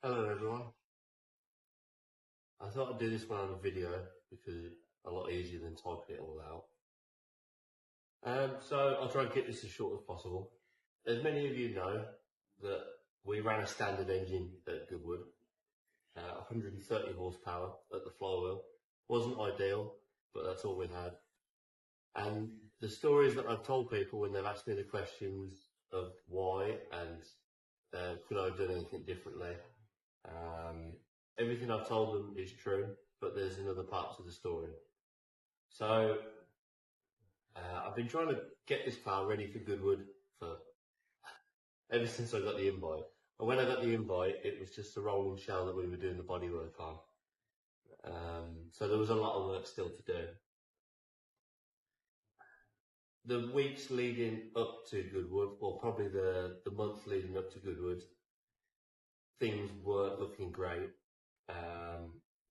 Hello everyone. I thought I'd do this one on a video because it's a lot easier than typing it all out. So I'll try and keep this as short as possible. As many of you know, that we ran a standard engine at Goodwood, 130 horsepower at the flywheel. Wasn't ideal, but that's all we had. And the stories that I've told people when they've asked me the questions of why and could I have done anything differently, everything I've told them is true, but there's another part to the story. So I've been trying to get this car ready for Goodwood for ever since I got the invite. And when I got the invite, it was just a rolling shell that we were doing the bodywork on. So there was a lot of work still to do. The weeks leading up to Goodwood, or probably the month leading up to Goodwood, things weren't looking great.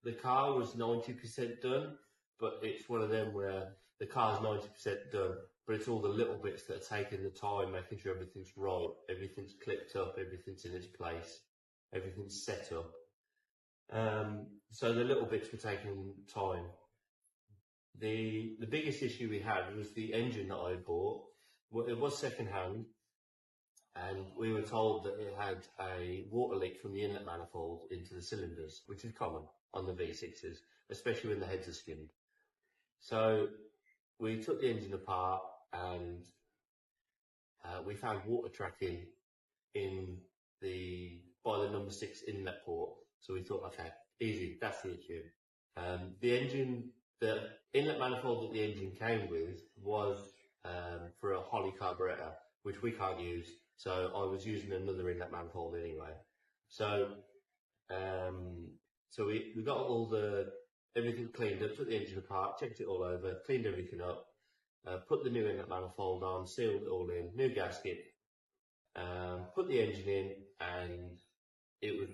The car was 90% done, but it's one of them where the car's 90% done, but it's all the little bits that are taking the time, making sure everything's right, everything's clipped up, everything's in its place, everything's set up. So the little bits were taking time. The biggest issue we had was the engine that I bought. Well, it was second hand, and we were told that it had a water leak from the inlet manifold into the cylinders, which is common on the V6s, especially when the heads are skimmed. So we took the engine apart and we found water tracking by the number 6 inlet port. So we thought, okay, easy, that's the issue. The inlet manifold that the engine came with was for a Holly carburetor, which we can't use. So I was using another inlet manifold anyway. So we got everything cleaned up, took the engine apart, checked it all over, cleaned everything up, put the new inlet manifold on, sealed it all in, new gasket, put the engine in, and it was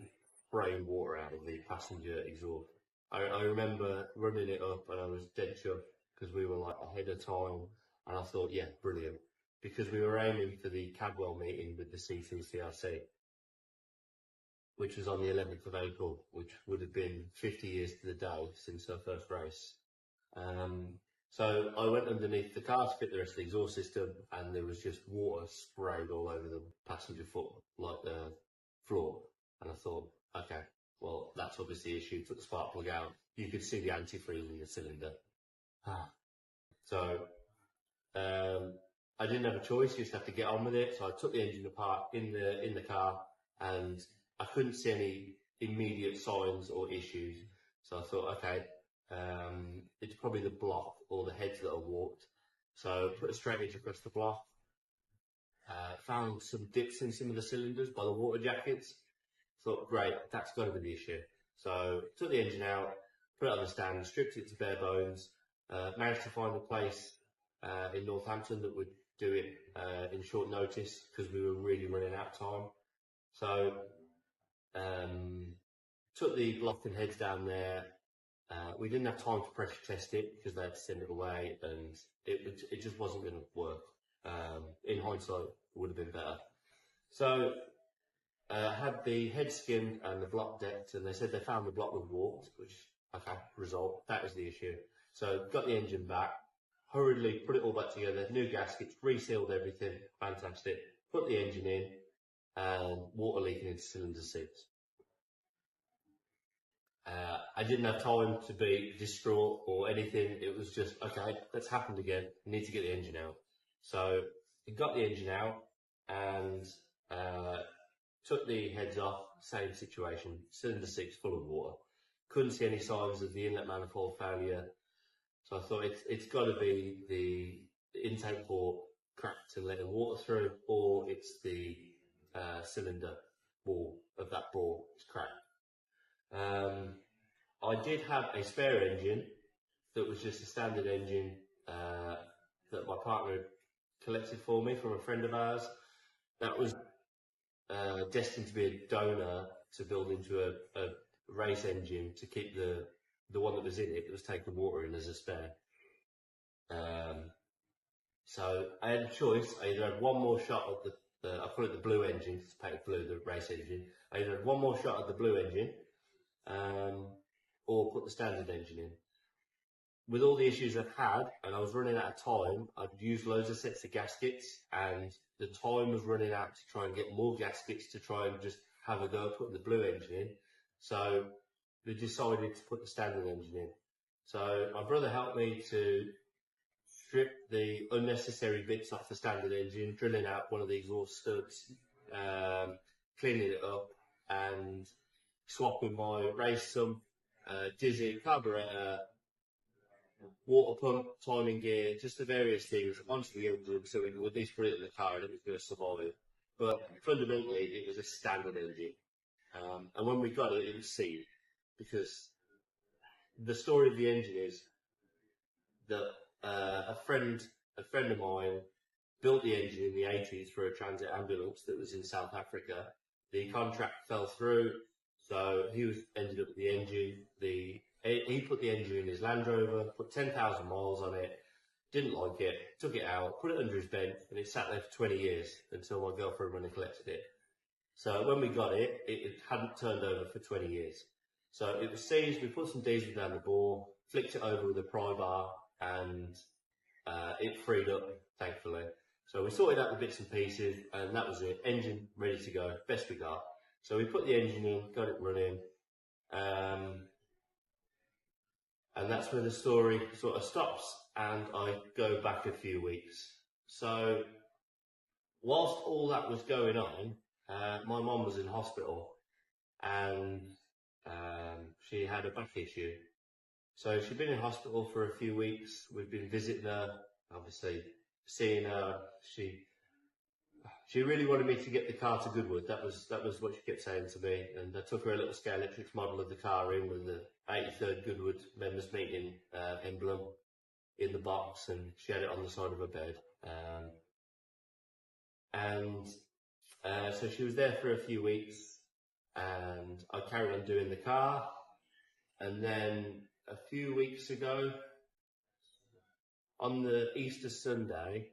spraying water out of the passenger exhaust. I remember running it up and I was dead chuffed because we were like ahead of time, and I thought, yeah, brilliant, because we were aiming for the Cadwell meeting with the CCCRC, which was on the 11th of April, which would have been 50 years to the day since our first race. So I went underneath the car to fit the rest of the exhaust system, and there was just water sprayed all over the passenger foot, like the floor. And I thought, okay, well, that's obviously the issue. Took the spark plug out. You could see the antifreeze in the cylinder. So I didn't have a choice. You just have to get on with it. So I took the engine apart in the car, and I couldn't see any immediate signs or issues. So I thought, okay, it's probably the block or the heads that are warped. So put a straight edge across the block. Found some dips in some of the cylinders by the water jackets. Thought, great, that's got to be the issue. So took the engine out, put it on the stand, stripped it to bare bones, managed to find a place in Northampton that would do it in short notice because we were really running out of time. So took the block and heads down there. We didn't have time to pressure test it because they had to send it away, and it just wasn't going to work. In hindsight, it would have been better. So had the head skimmed and the block decked, and they said they found the block was warped, which, okay, resolved. That was the issue. So got the engine back, hurriedly put it all back together, new gaskets, resealed everything, fantastic. Put the engine in, and water leaking into cylinder 6. I didn't have time to be distraught or anything. It was just, okay, that's happened again. I need to get the engine out. So I got the engine out and took the heads off, same situation, cylinder 6 full of water. Couldn't see any signs of the inlet manifold failure. So I thought it's got to be the intake port cracked and letting water through, or it's the cylinder wall of that bore is cracked. I did have a spare engine that was just a standard engine that my partner collected for me from a friend of ours. That was destined to be a donor to build into a race engine to keep the one that was in it that was taking water in as a spare. So I had a choice. I either had one more shot at I call it the blue engine, because it's painted blue, the race engine. I either had one more shot at the blue engine, or put the standard engine in. With all the issues I've had, and I was running out of time, I'd used loads of sets of gaskets, and the time was running out to try and get more gaskets to try and just have a go at putting the blue engine in. So we decided to put the standard engine in. So my brother helped me to strip the unnecessary bits off the standard engine, drilling out one of the exhaust studs, cleaning it up, and swapping my race sump, dizzy, carburetor, water pump, timing gear, just the various things onto the engine so we could at least put it in the car and it was going to survive. But fundamentally, it was a standard engine. And when we got it, it was sealed, because the story of the engine is that a friend of mine built the engine in the 80s for a transit ambulance that was in South Africa. The contract fell through, so he ended up with the engine. He put the engine in his Land Rover, put 10,000 miles on it, didn't like it, took it out, put it under his bed, and it sat there for 20 years until my girlfriend went and collected it. So when we got it, it hadn't turned over for 20 years. So it was seized, we put some diesel down the bore, flicked it over with a pry bar, and it freed up, thankfully. So we sorted out the bits and pieces, and that was it. Engine ready to go, best we got. So we put the engine in, got it running, and that's where the story sort of stops, and I go back a few weeks. So whilst all that was going on, my mum was in hospital, and she had a back issue. So she'd been in hospital for a few weeks. We've been visiting her, obviously seeing her. She really wanted me to get the car to Goodwood. That was what she kept saying to me. And I took her a little scale electrics model of the car in with the 83rd Goodwood members meeting emblem in the box, and she had it on the side of her bed. So she was there for a few weeks, and I carried on doing the car. And then a few weeks ago, on the Easter Sunday,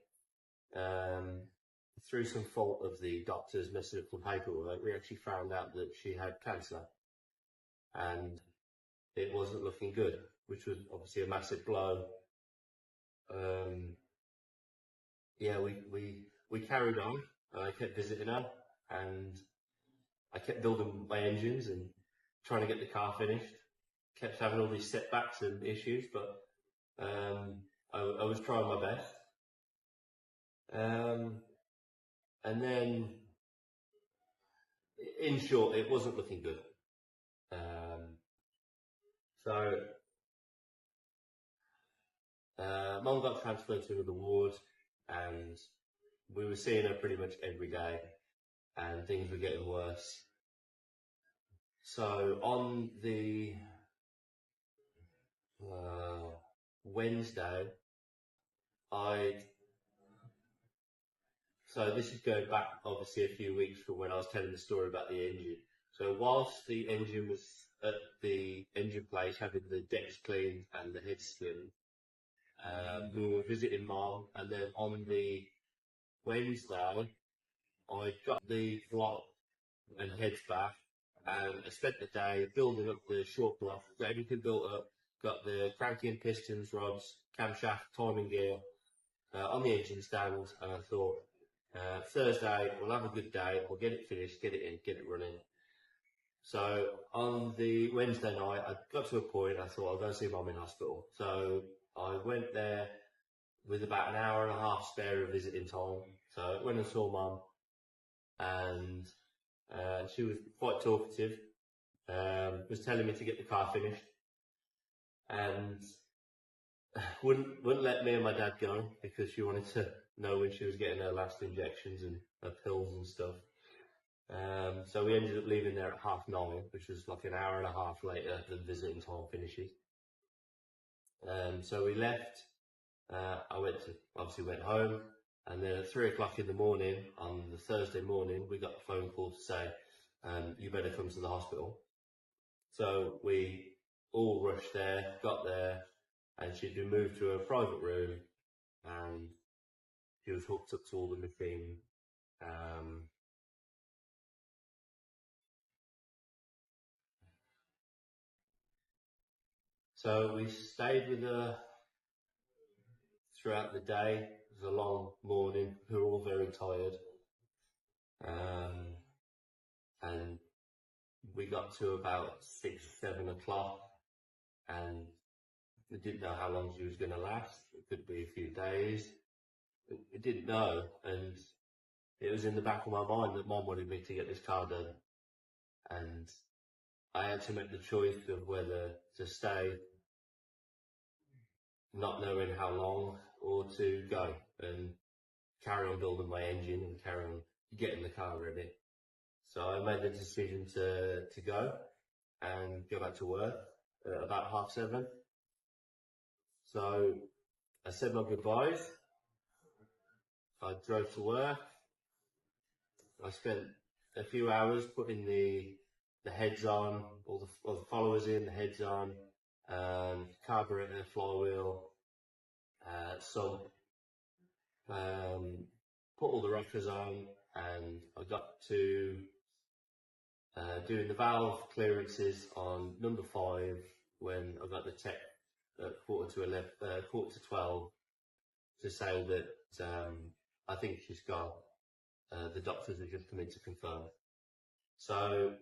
through some fault of the doctors messing up some paperwork, we actually found out that she had cancer, and it wasn't looking good, which was obviously a massive blow. We carried on. I kept visiting her, and I kept building my engines and trying to get the car finished. Kept having all these setbacks and issues, but I was trying my best. And then, in short, it wasn't looking good. Mum got transferred to another ward, and we were seeing her pretty much every day, and things were getting worse. So on the Wednesday, so this is going back obviously a few weeks from when I was telling the story about the engine. So whilst the engine was at the engine place having the decks cleaned and the heads skimmed, we were visiting Mum, and then on the Wednesday, I got the block and heads back, and I spent the day building up the short block, got everything built up, got the cranky and pistons, rods, camshaft, timing gear on the engine stand, and I thought, Thursday, we'll have a good day, we'll get it finished, get it in, get it running. So on the Wednesday night, I got to a point, I thought I'll go see Mum in hospital. So I went there with about an hour and a half spare of visiting time. So I went and saw Mum, and she was quite talkative, was telling me to get the car finished, and wouldn't let me and my dad go, because she wanted to know when she was getting her last injections and her pills and stuff. So we ended up leaving there at 9:30, which was like an hour and a half later than visiting time finishes. So we left. I went home, and then at 3 o'clock in the morning on the Thursday morning, we got a phone call to say, you better come to the hospital. So we all rushed there, got there, and she'd been moved to a private room, and she was hooked up to all the machines, So we stayed with her throughout the day. It was a long morning. We were all very tired. And we got to about 6, 7 o'clock, and we didn't know how long she was going to last. It could be a few days. We didn't know, and it was in the back of my mind that Mum wanted me to get this car done, and I had to make the choice of whether to stay, not knowing how long, or to go and carry on building my engine and carry on getting the car ready. So I made the decision to go and go back to work at about 7:30. So I said my goodbyes. I drove to work. I spent a few hours putting the heads on, all the followers in, the heads on, carburetor, flywheel, sump, put all the rockers on, and I got to doing the valve clearances on number 5 when I got the tech at 12 to say that I think she's gone. The doctors have just come in to confirm. So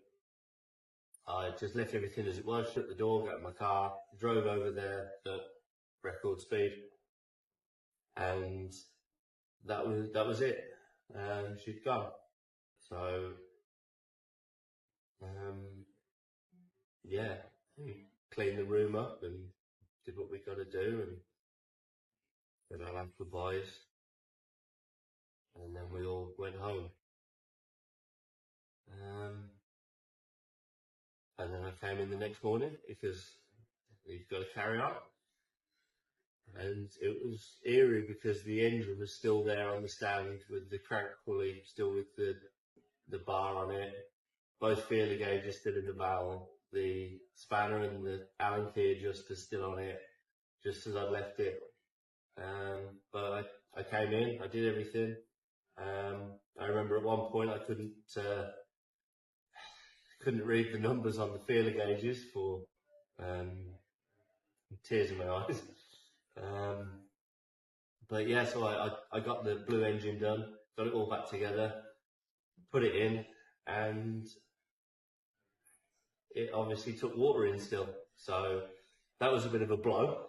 I just left everything as it was, shut the door, got in my car, drove over there at record speed, and that was it. She'd gone. So yeah, we cleaned the room up and did what we got to do, and then I had goodbyes, and then we all went home. And then I came in the next morning because you've got to carry on. And it was eerie because the engine was still there on the stand with the crank pulley still with the bar on it. Both feeler gauges still in the valve. The spanner and the Allen key adjuster still on it, just as I'd left it. But I came in, I did everything. I remember at one point I couldn't read the numbers on the feeler gauges for tears in my eyes. But yeah, so I got the blue engine done, got it all back together, put it in, and it obviously took water in still. So that was a bit of a blow.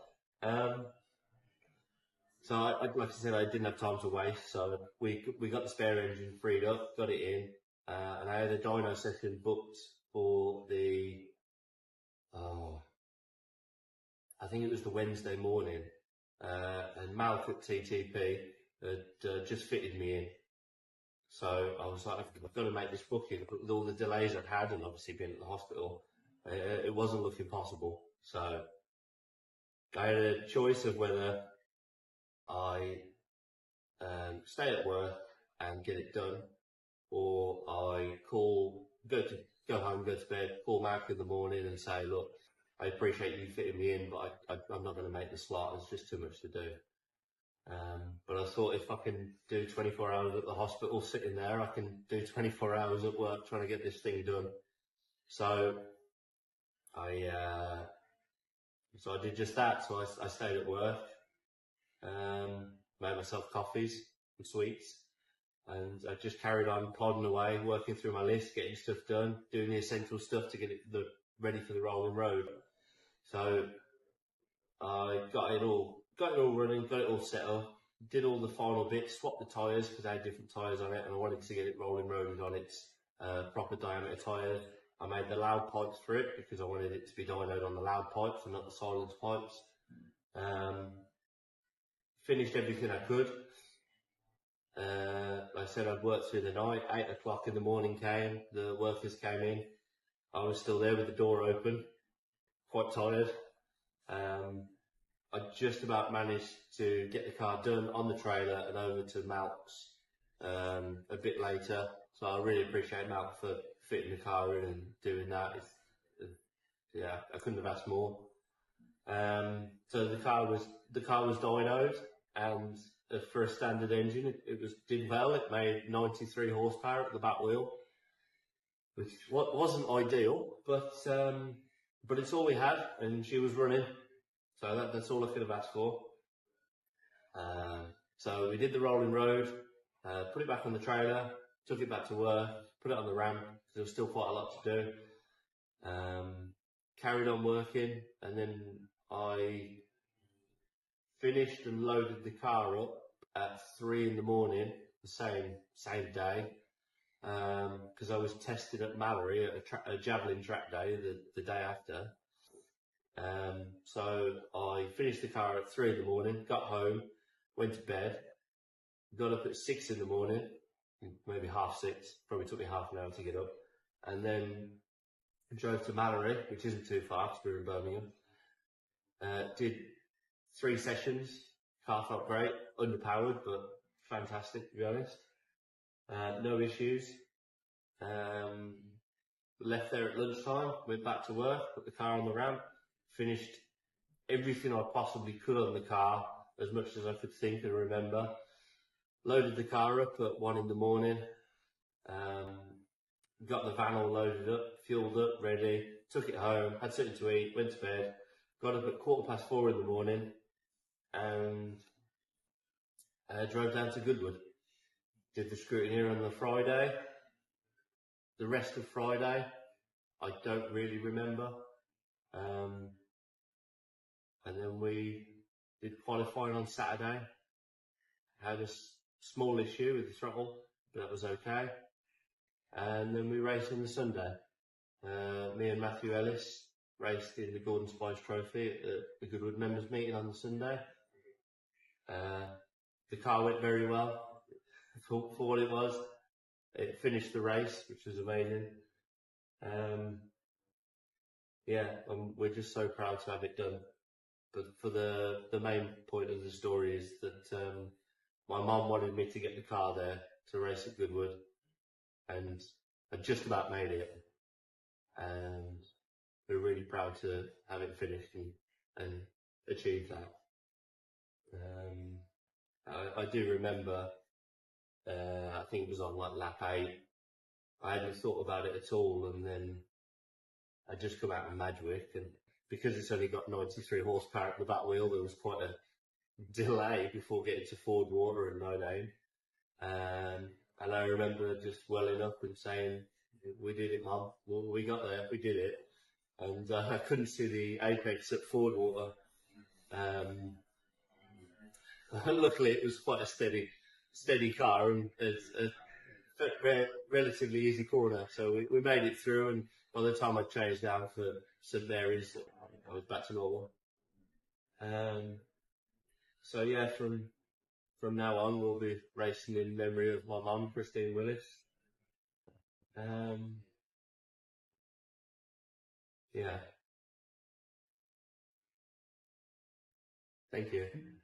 So like I said, I didn't have time to waste. So we got the spare engine freed up, got it in, and I had a dyno session booked for I think it was the Wednesday morning, and Malk at TTP had just fitted me in. So I was like, I've got to make this booking, but with all the delays I'd had and obviously being at the hospital, it wasn't looking possible. So I had a choice of whether I stay at work and get it done, or I go home, go to bed, call Mark in the morning and say, look, I appreciate you fitting me in, but I'm not going to make the slot. There's just too much to do. But I thought if I can do 24 hours at the hospital sitting there, I can do 24 hours at work trying to get this thing done. So I did just that. So I stayed at work, made myself coffees and sweets, and I just carried on plodding away, working through my list, getting stuff done, doing the essential stuff to get it ready for the rolling road. So I got it all running, got it all set up, did all the final bits, swapped the tyres because I had different tyres on it, and I wanted to get it rolling roaded on its proper diameter tyres. I made the loud pipes for it because I wanted it to be dynoed on the loud pipes and not the silence pipes. Finished everything I could. Like I said, I'd worked through the night. 8 o'clock in the morning came, the workers came in. I was still there with the door open, quite tired. I just about managed to get the car done on the trailer and over to Malk's a bit later. So I really appreciate Malk for fitting the car in and doing that. Yeah, I couldn't have asked more. So the car was dynoed, and for a standard engine. It did well. It made 93 horsepower at the back wheel, which wasn't ideal, but it's all we had, and she was running, so that's all I could have asked for. So we did the rolling road, put it back on the trailer, took it back to work, put it on the ramp, because there was still quite a lot to do. Carried on working, and then I finished and loaded the car up at 3 in the morning, the same day, because I was tested at Mallory at a javelin track day the day after. So I finished the car at 3 in the morning, got home, went to bed, got up at 6 in the morning, maybe 6:30, probably took me half an hour to get up, and then drove to Mallory, which isn't too far because we're in Birmingham. Did 3 sessions, car felt great, underpowered, but fantastic to be honest. No issues. Left there at lunchtime, went back to work, put the car on the ramp, finished everything I possibly could on the car, as much as I could think and remember. Loaded the car up at 1 in the morning, got the van all loaded up, fueled up, ready, took it home, had something to eat, went to bed, got up at 4:15 in the morning, and drove down to Goodwood. Did the scrutiny on the Friday. The rest of Friday, I don't really remember. And then we did qualifying on Saturday. Had a small issue with the throttle, but that was okay. And then we raced on the Sunday. Me and Matthew Willis raced in the Gordon Spice Trophy at the Goodwood members meeting on the Sunday. The car went very well for what it was. It finished the race, which was amazing. We're just so proud to have it done. But for the main point of the story is that my mum wanted me to get the car there to race at Goodwood, and I just about made it. And we're really proud to have it finished and achieve that. I do remember, I think it was on like lap 8, I hadn't thought about it at all, and then I just come out of Madgwick, and because it's only got 93 horsepower at the back wheel, there was quite a delay before getting to Ford Water and No Name. And I remember just welling up and saying, "We did it, Mum. Well, we got there. We did it." And I couldn't see the apex at Ford Water. Luckily, it was quite a steady car, and it's a relatively easy corner. So we made it through, and by the time I changed down for St Mary's, I was back to normal. So yeah, from now on, we'll be racing in memory of my mum, Christine Willis. Yeah, thank you.